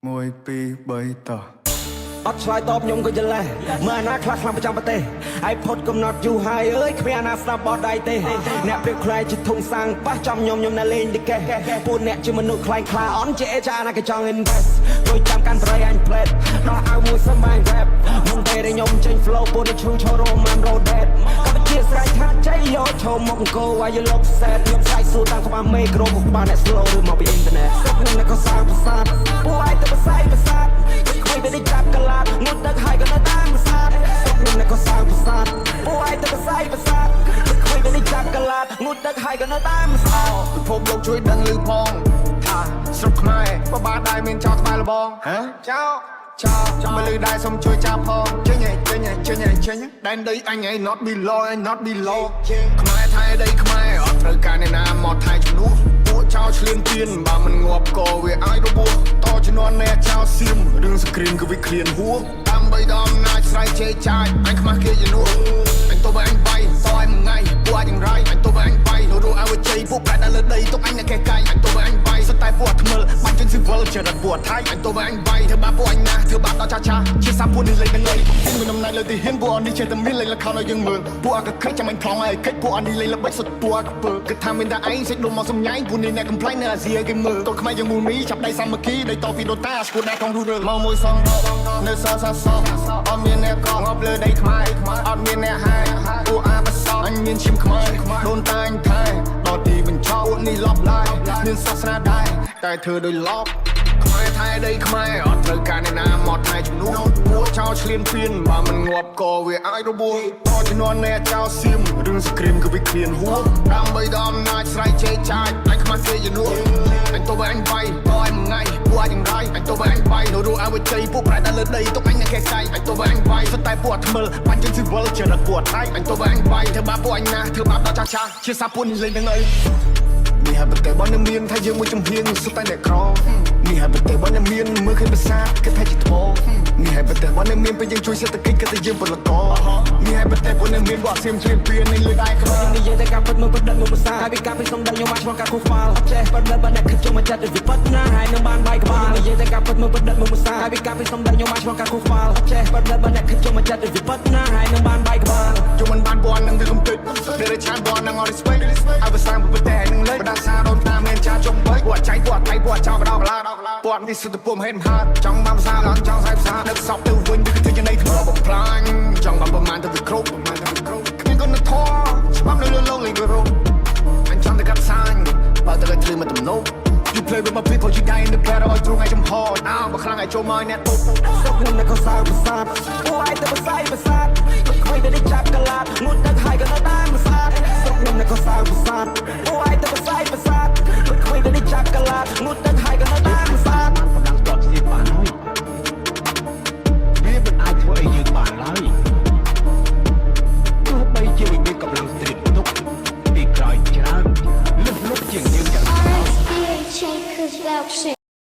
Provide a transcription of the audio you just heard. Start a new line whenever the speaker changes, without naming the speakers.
មួយពីរបីតោះ
អត់ឆ្លើយតបខ្ញុំក៏យល់ដែរមើលអាណាខ្លះខ្លាំងប្រចាំប្រទេសហើយផុតកំណត់យូរហើយអើយគ្មានអាណាស្ដាប់បោះដៃទេអ្នកព្រៀបខ្លាយជាធុងសាំងប៉ះចំខ្ញុំនៅលេងទីកេះពួកអ្នកជាមនុស្សខ្លាំងខ្លាអន់ជាអេចាណាក៏ចង់ invest ដូចចាំកាន់ប្រៃអញ plate ដោះអាវមួយសឹមបាញ់ rap មុនពេលខ្ញុំចេញ flow ពួកនេះឈ្ងឈររម៉ាំ road dead ក៏ជាស្រ័យថាចៃយកឈោមកអង្គរ why you look sad ខ្ញុំស្រ័យសួរតាមក្បាលមេក្រូមកក្បាលអ្នក slow ឬមកពី internet ស្រុកខ្ញុំនៅក៏សាងប្រាសាទពួកឯងទៅផ្សាយប្រាសាទខ្វៃទៅចាប់កលាតងូតទឹកហើយក៏នៅតាមប្រាសាទស្រុកខ្ញុំនៅក៏សាងប្រាសាទពួកឯងទៅផ្សាយប្រាសាទខ្វៃទៅចាប់កលាតងូតទឹកហើយក៏នៅតាមប្រាសាទ
ពិភពលោកជួយដឹងឮផងថាស្រុកខ្មែរបបាដែរមានចោលក្បែរលបងហ៎ចោលចាំមើលដែរសុំជួយចាប់ផងចេញដែនដីអញឯង not below ខ្មែរថៃដីខ្មែរអត់ត្រូវការអ្នកណាមកថៃជំនួសពួកចោលឆ្លៀនទៀនបើមិនងាប់ក៏វាអាចរបួសតជំនាន់អ្នកចោលសៀមរឿងសង្គ្រាមគឺវាឃ្លានហួរដើម្បីដល់អំណាចស្រ័យជេរចាយអញខ្មាស់គេជំនួសអញទៅបើអញបាយសអញមួយថ្ងៃពួកអញយ៉ាងไรអញទៅបើអញបាយរੂឲ្យជ័យពួកប្រែដល់លើដីទុកអញអ្នកកែកាយអញទៅបើអញបាយសុទ្ធតែពួកថ្មិលបាញ់ជើងស៊ីវិលចរិតពួកថៃអញទៅបើអញបាយធ្វើបាបពួកអញណាធ្វើបាបដល់ចាជាសាពួកនេះលេងនឹងអីមានដំណើរលើទីហ៊ានពួកអននេះចេះតែមានលេងលខោឲ្យយើងមើលពួកអកខិចចាំអញថងឲ្យខិចពួកអននេះលេងល្បិចសុទ្ធពួកអកពើគិតថាមានតែឯងសេចដុំមកសំញ៉ៃពួកនេះអ្នកកំ plaign នៅអាស៊ីគេមើលកូនខ្មែរយើងមូលមីចាប់ដៃសាមគ្គីដៃតពីដូតាស្គូដែរក្នុងរូរមកមួយសងនៅសសអត់មានអ្នកកងប់លើដីខ្មែរអត់មានអ្នកហាយពួកអាបសអញមានឈាមខ្មែរដូនតាអញថែដល់ទីបញ្ចប់ពួកនេះលប់ឡាយមានសាសនាដែរតែធ្វើដោយលប់ខ្មែរថៃដីខ្មែរអត់ត្រូវការអ្នកណាមកថៃជំនួសពួកចោលឆ្លៀនពៀនបើមិនងាប់ក៏វាអាចរបួសតជំនាន់អ្នកចោលសៀមរឿងសង្គ្រាមគឺវាឃ្លានហួរដើម្បីដល់អំណាចស្រ័យជេរចាយអញខ្មាស់គេជំនួសអញទៅបើអញបាយតអញមួយថ្ងៃពួកអញយ៉ាងไรអញទៅបើអញបាយរੂឲ្យជ័យពួកប្រែដល់លើដីទុកអញអ្នកកែកាយអញទៅបើអញបាយសុទ្ធតែពួកថ្មិលបាញ់ជើងស៊ីវិលចរិតពួកថៃអញទៅបើអញបាយធ្វើបាបពួកអញណាធ្វើបាបដល់ចាជាសាពួកនេះលេងទាំងអីនេះហើយប្រទេសបងនឹងមានថាយើងមួយចំហៀងសុទ្ធតែអ្នកក្រនេះហើយប្រទេសបងនឹងមានមើលឃើញភាសាគេថាជាថ្មនេះហើយប្រទេសបងនឹងមានពេលយើងជួយសេដ្ឋកិច្ចគេថាយើងពលករនេះហើយប្រទេសបងនឹងមានវត្តសៀមជ្រាបពៀននឹងលើដៃខ្មែរនិយាយតែការពិតមើលប្រឌិតមួយភាសាហើយវាការពិតសំដៅខ្ញុំមកឆ្លងការខុសខ្វល់ចេះប្រឌិតបានអ្នកគិតចូលមកចាត់វិបត្តិណាហើយនឹងបានបាយក្បាលនិយាយតែការពិតមើលប្រឌិតមួយភាសាហើយវាការពិតសំដៅខ្ញុំមកឆ្លងការខុសខ្វល់ចេះប្រឌិតបានអ្នកគិតចូលមកចាត់វិបត្តិណាហើយនឹងបានបាយក្បាលជុំមិនបានពាន់នឹងទៅកំតិចពេលឆានពាន់នឹងអត់ respect ឲ្យភាសាប្រទេសនឹងលេបដាសាដូនតាមមានចាចុងបីពួកចៃពួកថៃពួកចោលបដោបឡាពួកនេះសុទ្ធតែពុំហេតុហាត់ចង់បានភាសាឡើងចង់សាយភាសាដឹកសពទៅវិញវាគឺជានៃធ្វើបំផ្លាញចង់បានប្រមាណទៅវាគ្រប់គ្មានគុណធម៌ច្បាប់នៅលើលោកលេងទៅរកអញចង់តែកាត់សាញបើទៅឃើញមកទំនោរ You play with my people you die in the battle ឲ្យទ្រង់ឲ្យចំហអោបើខ្លាំងឲ្យចូលមកអ្នកពុកស្រុកខ្ញុំនៅក៏សាយភាសាពួកឯងទៅផ្សាយភាសាខ្វៃទៅចាប់កលាតងូត